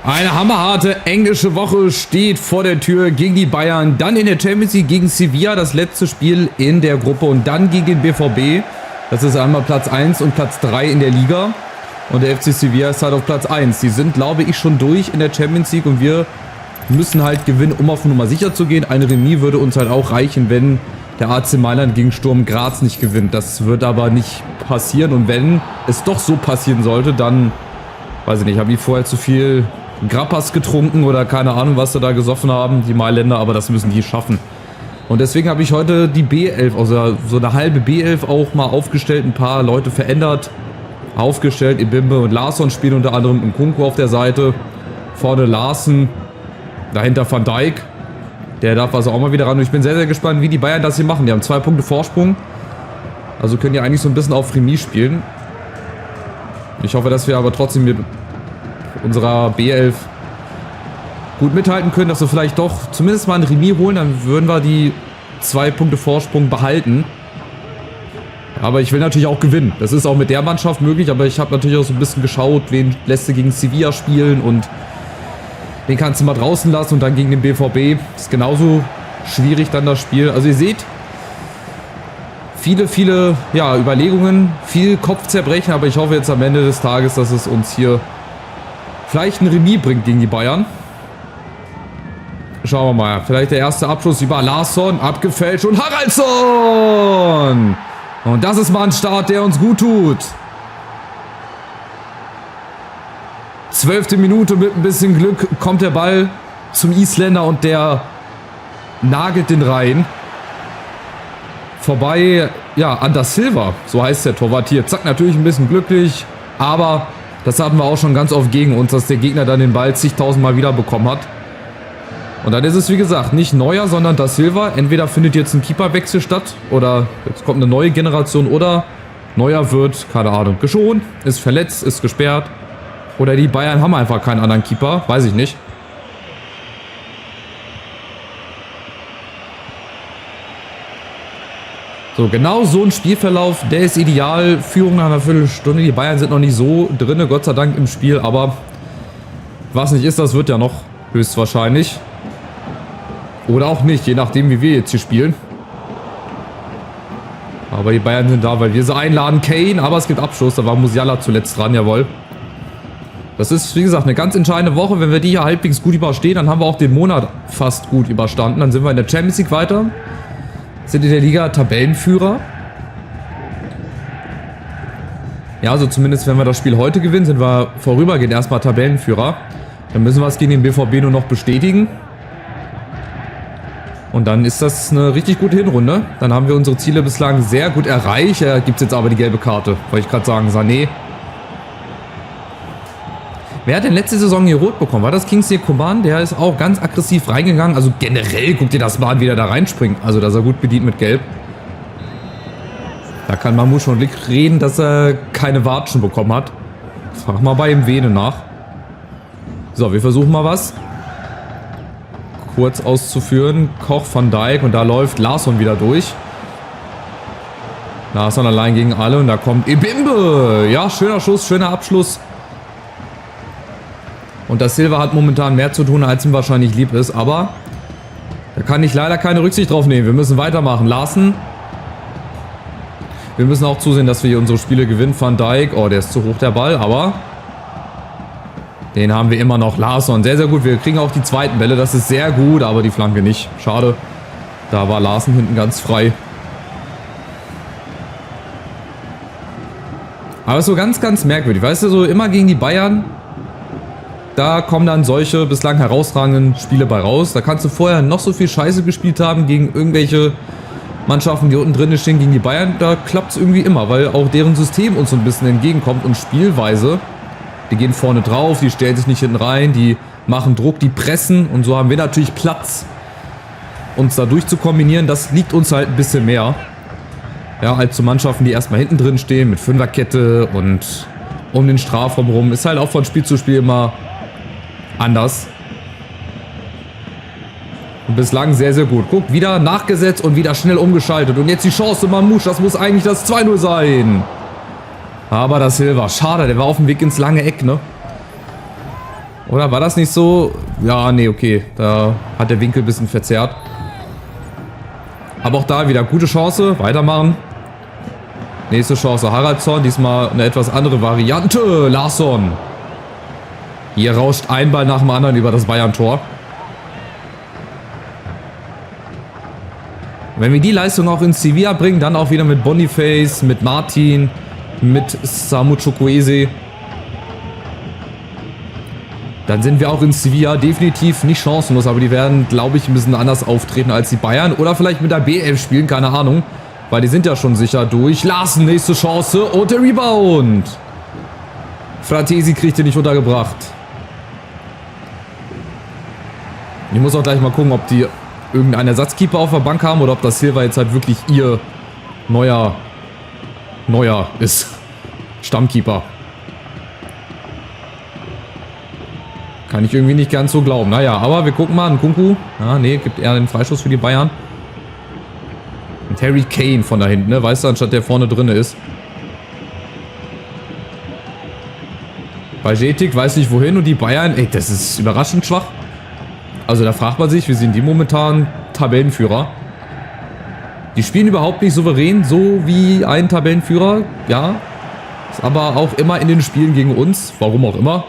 Eine hammerharte englische Woche steht vor der Tür gegen die Bayern. Dann in der Champions League gegen Sevilla, das letzte Spiel in der Gruppe. Und dann gegen den BVB. Das ist einmal Platz 1 und Platz 3 in der Liga. Und der FC Sevilla ist halt auf Platz 1. Die sind, glaube ich, schon durch in der Champions League. Und wir müssen halt gewinnen, um auf Nummer sicher zu gehen. Eine Remis würde uns halt auch reichen, wenn der AC Mailand gegen Sturm Graz nicht gewinnt. Das wird aber nicht passieren. Und wenn es doch so passieren sollte, dann, weiß ich nicht, habe ich vorher zu viel Grappas getrunken oder keine Ahnung, was sie da gesoffen haben, die Mailänder, aber das müssen die schaffen. Und deswegen habe ich heute die B11, also so eine halbe B11 auch mal aufgestellt, ein paar Leute verändert, aufgestellt. Ebimbe und Larsson spielen unter anderem Nkunku auf der Seite, vorne Larsen, dahinter Van Dijk, der darf also auch mal wieder ran. Und ich bin sehr, sehr gespannt, wie die Bayern das hier machen. Die haben 2 Punkte Vorsprung, also können die eigentlich so ein bisschen auf Remis spielen. Ich hoffe, dass wir aber trotzdem mit unserer B11 gut mithalten können, dass wir vielleicht doch zumindest mal ein Remis holen, dann würden wir die 2 Punkte Vorsprung behalten. Aber ich will natürlich auch gewinnen. Das ist auch mit der Mannschaft möglich, aber ich habe natürlich auch so ein bisschen geschaut, wen lässt du gegen Sevilla spielen und den kannst du mal draußen lassen und dann gegen den BVB. Das ist genauso schwierig dann das Spiel. Also ihr seht, viele Überlegungen, viel Kopfzerbrechen, aber ich hoffe jetzt am Ende des Tages, dass es uns hier vielleicht ein Remis bringt gegen die Bayern. Schauen wir mal. Vielleicht der erste Abschluss über Larsson. Abgefälscht und Haraldsson. Und das ist mal ein Start, der uns gut tut. 12. Minute mit ein bisschen Glück kommt der Ball zum Isländer und der nagelt den rein. Vorbei, ja, an Da Silva. So heißt der Torwart hier. Zack, natürlich ein bisschen glücklich. Aber das hatten wir auch schon ganz oft gegen uns, dass der Gegner dann den Ball zigtausendmal wieder bekommen hat. Und dann ist es, wie gesagt, nicht Neuer, sondern Da Silva. Entweder findet jetzt ein Keeperwechsel statt oder jetzt kommt eine neue Generation oder Neuer wird, keine Ahnung, geschont, ist verletzt, ist gesperrt. Oder die Bayern haben einfach keinen anderen Keeper, weiß ich nicht. So, genau so ein Spielverlauf, der ist ideal. Führung nach einer Viertelstunde. Die Bayern sind noch nicht so drinne, Gott sei Dank im Spiel, aber was nicht ist, das wird ja noch höchstwahrscheinlich. Oder auch nicht, je nachdem, wie wir jetzt hier spielen. Aber die Bayern sind da, weil wir sie einladen. Kane, aber es gibt Abschluss, da war Musiala zuletzt dran, jawohl. Das ist, wie gesagt, eine ganz entscheidende Woche. Wenn wir die hier halbwegs gut überstehen, dann haben wir auch den Monat fast gut überstanden. Dann sind wir in der Champions League weiter. Sind in der Liga Tabellenführer. Ja, also zumindest wenn wir das Spiel heute gewinnen, sind wir vorübergehend erstmal Tabellenführer. Dann müssen wir es gegen den BVB nur noch bestätigen. Und dann ist das eine richtig gute Hinrunde. Dann haben wir unsere Ziele bislang sehr gut erreicht. Gibt es jetzt aber die gelbe Karte. Wollte ich gerade sagen, Sané. Wer hat denn letzte Saison hier rot bekommen? War das Kingsley Coman? Der ist auch ganz aggressiv reingegangen. Also generell, guckt ihr das mal an, wie der da reinspringt. Also da ist er gut bedient mit Gelb. Da kann Mamouche schon reden, dass er keine Watschen bekommen hat. Frag mal bei ihm Vene nach. So, wir versuchen mal was kurz auszuführen. Koch, Van Dijk und da läuft Larsson wieder durch. Larsson allein gegen alle und da kommt Ebimbe. Ja, schöner Schuss, schöner Abschluss. Und Da Silva hat momentan mehr zu tun, als ihm wahrscheinlich lieb ist. Aber da kann ich leider keine Rücksicht drauf nehmen. Wir müssen weitermachen. Larsen. Wir müssen auch zusehen, dass wir hier unsere Spiele gewinnen. Van Dijk. Oh, der ist zu hoch, der Ball. Aber den haben wir immer noch. Larsson. Sehr, sehr gut. Wir kriegen auch die zweiten Bälle. Das ist sehr gut. Aber die Flanke nicht. Schade. Da war Larsen hinten ganz frei. Aber so ganz, ganz merkwürdig. Weißt du, so immer gegen die Bayern... Da kommen dann solche bislang herausragenden Spiele bei raus. Da kannst du vorher noch so viel Scheiße gespielt haben gegen irgendwelche Mannschaften, die unten drin stehen, gegen die Bayern. Da klappt es irgendwie immer, weil auch deren System uns so ein bisschen entgegenkommt und Spielweise. Die gehen vorne drauf, die stellen sich nicht hinten rein, die machen Druck, die pressen. Und so haben wir natürlich Platz, uns da durchzukombinieren. Das liegt uns halt ein bisschen mehr. Ja, als zu Mannschaften, die erstmal hinten drin stehen mit Fünferkette und um den Strafraum rum. Ist halt auch von Spiel zu Spiel immer anders. Und bislang sehr, sehr gut. Guck, wieder nachgesetzt und wieder schnell umgeschaltet. Und jetzt die Chance, Mamouche, das muss eigentlich das 2-0 sein. Aber Da Silva, schade, der war auf dem Weg ins lange Eck, ne? Oder war das nicht so? Ja, nee, okay. Da hat der Winkel ein bisschen verzerrt. Aber auch da wieder gute Chance. Weitermachen. Nächste Chance. Haraldsson. Diesmal eine etwas andere Variante. Larsson. Hier rauscht ein Ball nach dem anderen über das Bayern-Tor. Wenn wir die Leistung auch in Sevilla bringen, dann auch wieder mit Boniface, mit Martin, mit Samu Chukwueze, dann sind wir auch in Sevilla definitiv nicht chancenlos, aber die werden, glaube ich, ein bisschen anders auftreten als die Bayern oder vielleicht mit der B11 spielen, keine Ahnung, weil die sind ja schon sicher durch. Larsen, nächste Chance und der Rebound. Fratesi kriegt den nicht untergebracht. Ich muss auch gleich mal gucken, ob die irgendeinen Ersatzkeeper auf der Bank haben oder ob das Silva jetzt halt wirklich ihr neuer ist. Stammkeeper. Kann ich irgendwie nicht ganz so glauben. Naja, aber wir gucken mal. Nkunku. Ja, nee, gibt eher den Freischuss für die Bayern. Und Harry Kane von da hinten, ne? Weißt du, anstatt der vorne drin ist. Bei Jetik weiß nicht wohin und die Bayern, ey, das ist überraschend schwach. Also da fragt man sich, wie sind die momentan Tabellenführer? Die spielen überhaupt nicht souverän, so wie ein Tabellenführer, ja. Ist aber auch immer in den Spielen gegen uns, warum auch immer.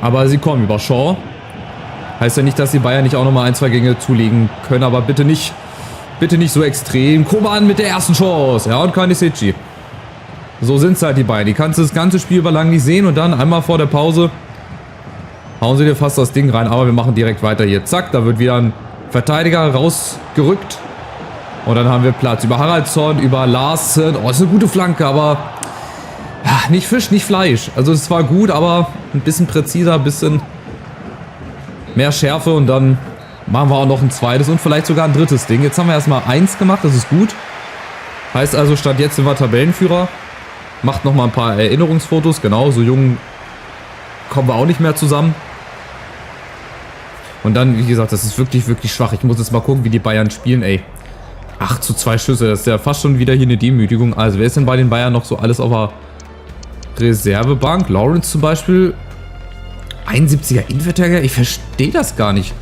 Aber sie kommen über Shaw. Heißt ja nicht, dass die Bayern nicht auch nochmal 1, 2 Gänge zulegen können, aber bitte nicht so extrem. Koman mit der ersten Chance, ja, und Kanisici. So sind es halt die Bayern. Die kannst du das ganze Spiel über lang nicht sehen und dann einmal vor der Pause hauen sie dir fast das Ding rein, aber wir machen direkt weiter hier. Zack, da wird wieder ein Verteidiger rausgerückt. Und dann haben wir Platz über Haraldsson, über Larsen. Oh, ist eine gute Flanke, aber ja, nicht Fisch, nicht Fleisch. Also es war gut, aber ein bisschen präziser, ein bisschen mehr Schärfe. Und dann machen wir auch noch ein zweites und vielleicht sogar ein drittes Ding. Jetzt haben wir erstmal 1 gemacht, das ist gut. Heißt also, Stand jetzt sind wir Tabellenführer. Macht nochmal ein paar Erinnerungsfotos. Genau, so jung kommen wir auch nicht mehr zusammen. Und dann, wie gesagt, das ist wirklich, wirklich schwach. Ich muss jetzt mal gucken, wie die Bayern spielen, ey. 8:2 Schüsse, das ist ja fast schon wieder hier eine Demütigung. Also, wer ist denn bei den Bayern noch so alles auf der Reservebank? Lawrence zum Beispiel. 71er Innenverteidiger, ich verstehe das gar nicht.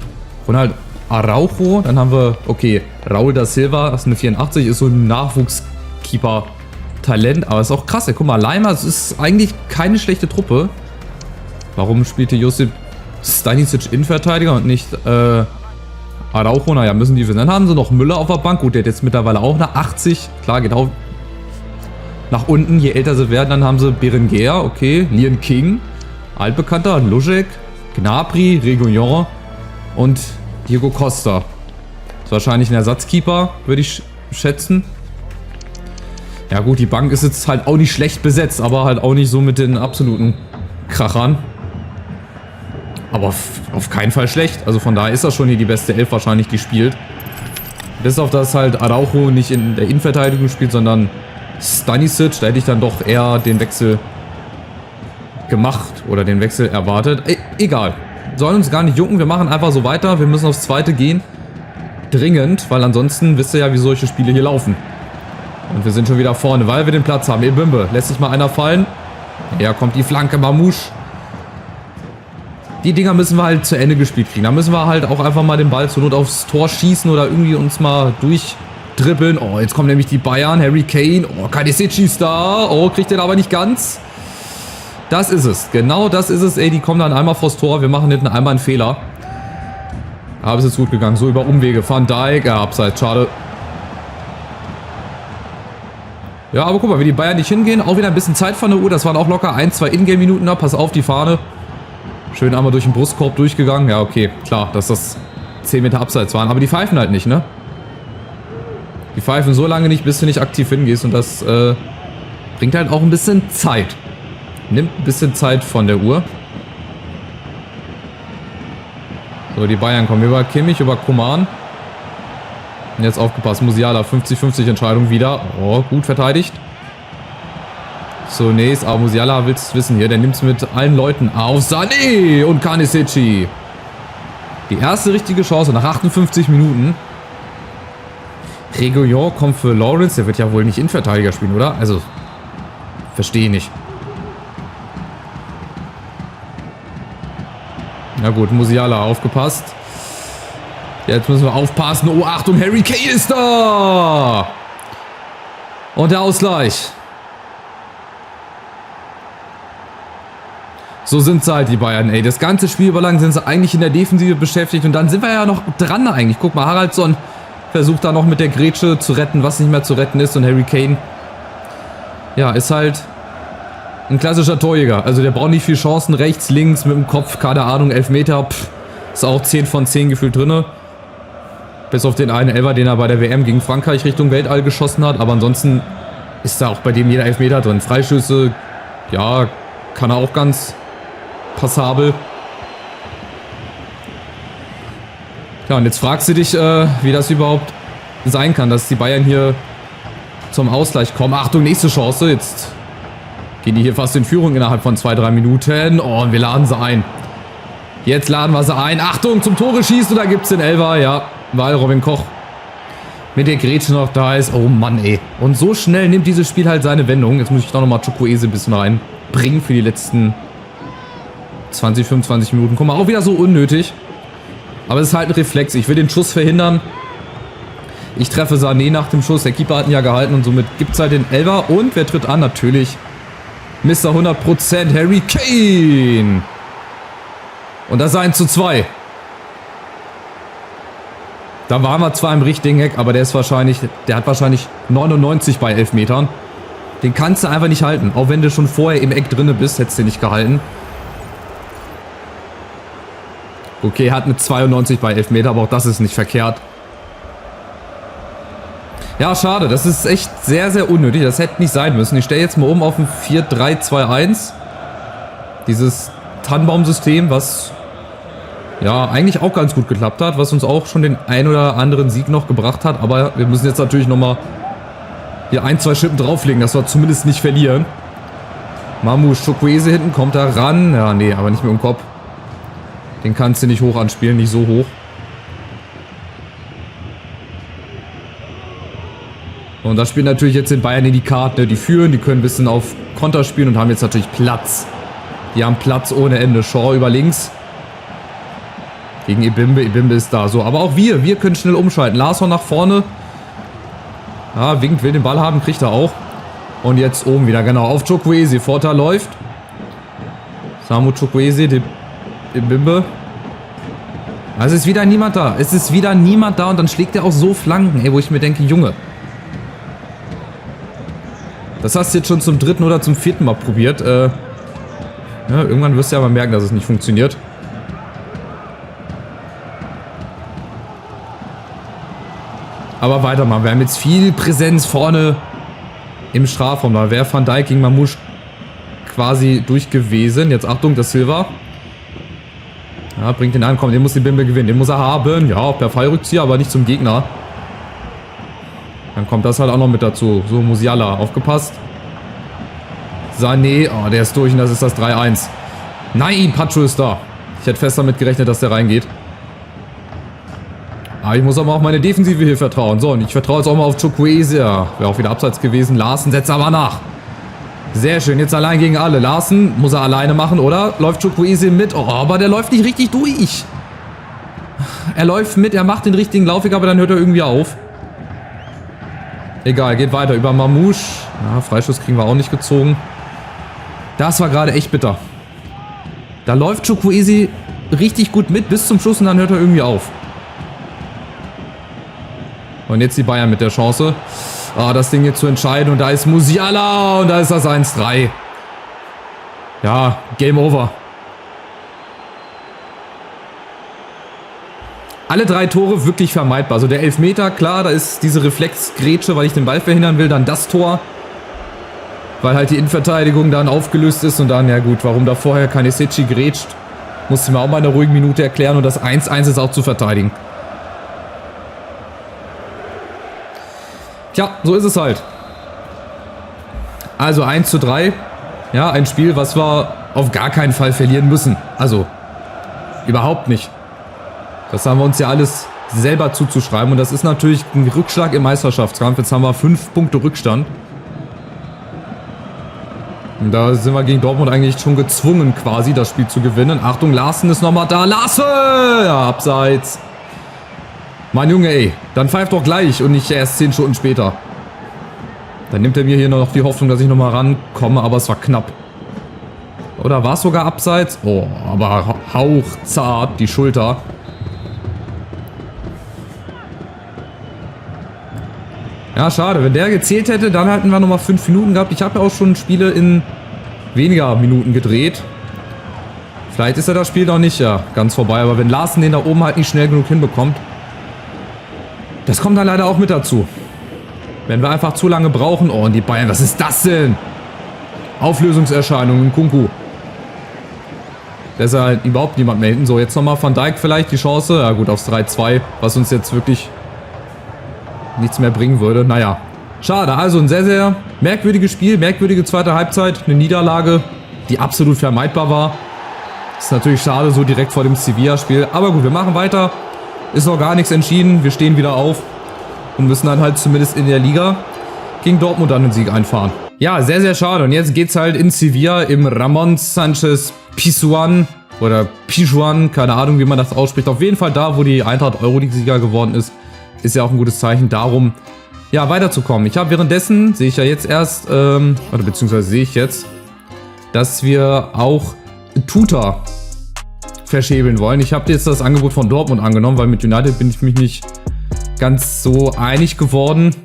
Ronald Araujo, dann haben wir, okay, Raul da Silva, das ist eine 84, ist so ein Nachwuchskeeper-Talent. Aber ist auch krass, ey. Guck mal, Leimer, es ist eigentlich keine schlechte Truppe. Warum spielte Josip Stanisic Innenverteidiger und nicht Araujo? Naja, müssen die wissen. Dann haben sie noch Müller auf der Bank. Gut, der hat jetzt mittlerweile auch eine 80. Klar, geht auch nach unten, je älter sie werden. Dann haben sie Berenguer, okay, Lian King, altbekannter, Lužek, Gnabry, Reguilón und Diego Costa. Das ist wahrscheinlich ein Ersatzkeeper, würde ich schätzen. Ja gut, die Bank ist jetzt halt auch nicht schlecht besetzt, aber halt auch nicht so mit den absoluten Krachern. Aber auf keinen Fall schlecht. Also von daher ist das schon hier die beste Elf wahrscheinlich, die spielt. Bis auf das halt Araujo nicht in der Innenverteidigung spielt, sondern Stanisic. Da hätte ich dann doch eher den Wechsel gemacht oder den Wechsel erwartet. Egal. Sollen uns gar nicht jucken. Wir machen einfach so weiter. Wir müssen aufs Zweite gehen. Dringend, weil ansonsten wisst ihr ja, wie solche Spiele hier laufen. Und wir sind schon wieder vorne, weil wir den Platz haben. Ebimbe, lässt sich mal einer fallen. Ja, kommt die Flanke, Mamouche. Die Dinger müssen wir halt zu Ende gespielt kriegen. Da müssen wir halt auch einfach mal den Ball zur Not aufs Tor schießen oder irgendwie uns mal durchdribbeln. Oh, jetzt kommen nämlich die Bayern. Harry Kane. Oh, Kanisici ist da. Oh, kriegt den aber nicht ganz. Das ist es. Genau das ist es. Ey, die kommen dann einmal vors Tor. Wir machen hinten einmal einen Fehler. Aber es ist gut gegangen. So über Umwege. Van Dijk. Ja, abseits. Schade. Ja, aber guck mal, wie die Bayern nicht hingehen. Auch wieder ein bisschen Zeit von der Uhr. Das waren auch locker 1, 2 Ingame-Minuten da. Pass auf, die Fahne. Schön einmal durch den Brustkorb durchgegangen. Ja, okay, klar, dass das 10 Meter abseits waren. Aber die pfeifen halt nicht, ne? Die pfeifen so lange nicht, bis du nicht aktiv hingehst. Und das bringt halt auch ein bisschen Zeit. Nimmt ein bisschen Zeit von der Uhr. So, die Bayern kommen über Kimmich, über Coman. Und jetzt aufgepasst, Musiala, 50-50 Entscheidung wieder. Oh, gut verteidigt. Zunächst, aber Musiala willst du wissen hier, der nimmt es mit allen Leuten auf. Sané und Kanisici. Die erste richtige Chance nach 58 Minuten. Reguilón kommt für Lawrence, der wird ja wohl nicht Innenverteidiger spielen, oder? Also, verstehe nicht. Na gut, Musiala, aufgepasst. Jetzt müssen wir aufpassen. Oh, Achtung, Harry Kane ist da! Und der Ausgleich. So sind sie halt, die Bayern, ey. Das ganze Spiel über lang sind sie eigentlich in der Defensive beschäftigt. Und dann sind wir ja noch dran eigentlich. Guck mal, Haraldsson versucht da noch mit der Grätsche zu retten, was nicht mehr zu retten ist. Und Harry Kane, ja, ist halt ein klassischer Torjäger. Also der braucht nicht viel Chancen. Rechts, links, mit dem Kopf, keine Ahnung, Elfmeter. Ist auch 10 von 10 gefühlt drinne. Bis auf den einen Elfer, den er bei der WM gegen Frankreich Richtung Weltall geschossen hat. Aber ansonsten ist da auch bei dem jeder Elfmeter drin. Freistöße, ja, kann er auch ganz passabel. Ja, und jetzt fragst du dich, wie das überhaupt sein kann, dass die Bayern hier zum Ausgleich kommen. Achtung, nächste Chance. Jetzt gehen die hier fast in Führung innerhalb von 2-3 Minuten. Oh, und wir laden sie ein. Jetzt laden wir sie ein. Achtung, zum Tore schießen. Da gibt es den Elfer. Ja, weil Robin Koch mit der Grätsche noch da ist. Oh Mann, ey. Und so schnell nimmt dieses Spiel halt seine Wendung. Jetzt muss ich doch nochmal Chukwueze ein bisschen reinbringen für die letzten 20, 25 Minuten. Guck mal, auch wieder so unnötig. Aber es ist halt ein Reflex. Ich will den Schuss verhindern. Ich treffe Sané nach dem Schuss. Der Keeper hat ihn ja gehalten und somit gibt es halt den Elfer. Und wer tritt an? Natürlich Mr. 100% Harry Kane. Und das ist 1:2. Da waren wir zwar im richtigen Eck, aber der hat wahrscheinlich 99 bei Elfmetern. Den kannst du einfach nicht halten. Auch wenn du schon vorher im Eck drinne bist, hättest du den nicht gehalten. Okay, hat eine 92 bei Elfmeter, aber auch das ist nicht verkehrt. Ja, schade. Das ist echt sehr, sehr unnötig. Das hätte nicht sein müssen. Ich stelle jetzt mal um auf ein 4-3-2-1. Dieses Tannenbaum-System, was ja eigentlich auch ganz gut geklappt hat, was uns auch schon den ein oder anderen Sieg noch gebracht hat. Aber wir müssen jetzt natürlich nochmal hier 1-2 Schippen drauflegen, dass wir zumindest nicht verlieren. Mamouche, Chukwueze hinten, kommt da ran. Ja, nee, aber nicht mit dem Kopf. Den kannst du nicht hoch anspielen, nicht so hoch. Und das spielt natürlich jetzt den Bayern in die Karte. Die führen, die können ein bisschen auf Konter spielen und haben jetzt natürlich Platz. Die haben Platz ohne Ende. Shaw über links. Gegen Ebimbe. Ebimbe ist da. So, aber auch wir können schnell umschalten. Larsson nach vorne. Ja, winkt, will den Ball haben, kriegt er auch. Und jetzt oben wieder, genau, auf Chukwueze. Vorteil läuft. Samu Chukwueze, Ebimbe. Also ist wieder niemand da. Es ist wieder niemand da und dann schlägt er auch so Flanken, ey, wo ich mir denke, Junge. Das hast du jetzt schon zum 3. oder zum 4. Mal probiert. Ja, irgendwann wirst du ja mal merken, dass es nicht funktioniert. Aber weitermachen. Wir haben jetzt viel Präsenz vorne im Strafraum. Da wäre Van Dijk gegen Mamouche quasi durch gewesen. Jetzt Achtung, der Silva. Ja, bringt den an. Komm, den muss die Bimbe gewinnen. Den muss er haben. Ja, per Fallrückzieher, aber nicht zum Gegner. Dann kommt das halt auch noch mit dazu. So, Musiala, aufgepasst. Sané, oh, der ist durch und das ist das 3-1. Nein, Pacho ist da. Ich hätte fest damit gerechnet, dass der reingeht. Aber ich muss aber auch meine Defensive hier vertrauen. So, und ich vertraue jetzt auch mal auf Chukwueze. Ja, wäre auch wieder abseits gewesen. Larsen setzt aber nach. Sehr schön, jetzt allein gegen alle. Larsen muss er alleine machen, oder? Läuft Chukwueze mit? Oh, aber der läuft nicht richtig durch. Er läuft mit, er macht den richtigen Laufweg, aber dann hört er irgendwie auf. Egal, geht weiter über Mamouche. Ja, Freischuss kriegen wir auch nicht gezogen. Das war gerade echt bitter. Da läuft Chukwueze richtig gut mit bis zum Schluss und dann hört er irgendwie auf. Und jetzt die Bayern mit der Chance, das Ding hier zu entscheiden. Und da ist Musiala und da ist das 1-3. Ja, Game Over. Alle 3 Tore wirklich vermeidbar. Also der Elfmeter, klar, da ist diese Reflexgrätsche, weil ich den Ball verhindern will. Dann das Tor, weil halt die Innenverteidigung dann aufgelöst ist. Und dann, ja gut, warum da vorher keine Seci grätscht, musste mir auch mal in einer ruhigen Minute erklären. Und das 1-1 ist auch zu verteidigen. Tja, so ist es halt. Also 1:3. Ja, ein Spiel, was wir auf gar keinen Fall verlieren müssen. Also, überhaupt nicht. Das haben wir uns ja alles selber zuzuschreiben. Und das ist natürlich ein Rückschlag im Meisterschaftskampf. Jetzt haben wir 5 Punkte Rückstand. Und da sind wir gegen Dortmund eigentlich schon gezwungen, quasi das Spiel zu gewinnen. Achtung, Larsen ist nochmal da. Larsen! Ja, abseits. Mein Junge, ey. Dann pfeift doch gleich und nicht erst 10 Stunden später. Dann nimmt er mir hier noch die Hoffnung, dass ich nochmal rankomme, aber es war knapp. Oder war es sogar abseits? Oh, aber hauchzart die Schulter. Ja, schade. Wenn der gezählt hätte, dann hätten wir nochmal 5 Minuten gehabt. Ich habe ja auch schon Spiele in weniger Minuten gedreht. Vielleicht ist ja das Spiel noch nicht ganz vorbei. Aber wenn Larsen den da oben halt nicht schnell genug hinbekommt, das kommt dann leider auch mit dazu. Wenn wir einfach zu lange brauchen. Oh, und die Bayern, was ist das denn? Auflösungserscheinungen, Kunku. Da ist ja halt überhaupt niemand mehr hinten. So, jetzt nochmal Van Dijk vielleicht die Chance. Ja gut, aufs 3-2, was uns jetzt wirklich nichts mehr bringen würde. Naja, schade. Also ein sehr, sehr merkwürdiges Spiel. Merkwürdige zweite Halbzeit. Eine Niederlage, die absolut vermeidbar war. Ist natürlich schade, so direkt vor dem Sevilla-Spiel. Aber gut, wir machen weiter. Ist noch gar nichts entschieden. Wir stehen wieder auf und müssen dann halt zumindest in der Liga gegen Dortmund dann den Sieg einfahren. Ja, sehr, sehr schade. Und jetzt geht's halt in Sevilla im Ramon Sánchez Pizjuán oder Pizjuán, keine Ahnung, wie man das ausspricht. Auf jeden Fall da, wo die Eintracht Euroleague-Sieger geworden ist. Ist ja auch ein gutes Zeichen darum, ja, weiterzukommen. Ich habe währenddessen, sehe ich ja jetzt erst, oder beziehungsweise sehe ich jetzt, dass wir auch Tuta verschäbeln wollen. Ich habe jetzt das Angebot von Dortmund angenommen, weil mit United bin ich mich nicht ganz so einig geworden.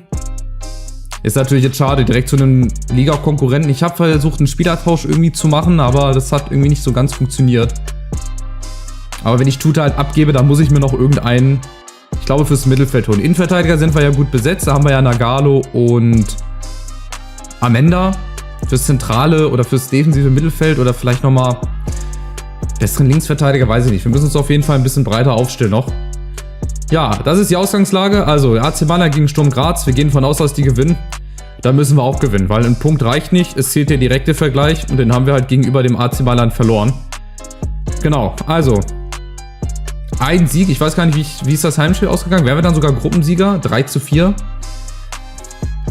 Ist natürlich jetzt schade, direkt zu einem Liga-Konkurrenten. Ich habe versucht, einen Spielertausch irgendwie zu machen, aber das hat irgendwie nicht so ganz funktioniert. Aber wenn ich Tuta halt abgebe, dann muss ich mir noch irgendeinen, ich glaube, fürs Mittelfeld holen. Innenverteidiger sind wir ja gut besetzt. Da haben wir ja Nagalo und Amenda. Fürs zentrale oder fürs defensive Mittelfeld oder vielleicht nochmal besseren Linksverteidiger, weiß ich nicht. Wir müssen uns auf jeden Fall ein bisschen breiter aufstellen noch. Ja, das ist die Ausgangslage. Also AC Mailand gegen Sturm Graz. Wir gehen davon aus, dass die gewinnen. Da müssen wir auch gewinnen, weil ein Punkt reicht nicht. Es zählt der direkte Vergleich und den haben wir halt gegenüber dem AC Mailand verloren. Genau, also ein Sieg. Ich weiß gar nicht, wie ist das Heimspiel ausgegangen. Wären wir dann sogar Gruppensieger? 3:4.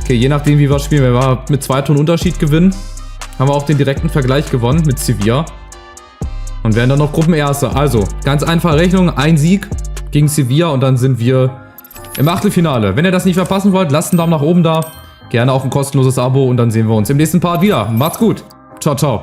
Okay, je nachdem, wie wir spielen. Wenn wir mit 2 Toren Unterschied gewinnen, haben wir auch den direkten Vergleich gewonnen mit Sevilla. Und werden dann noch Gruppenerste. Also, ganz einfache Rechnung. Ein Sieg gegen Sevilla und dann sind wir im Achtelfinale. Wenn ihr das nicht verpassen wollt, lasst einen Daumen nach oben da. Gerne auch ein kostenloses Abo und dann sehen wir uns im nächsten Part wieder. Macht's gut. Ciao, ciao.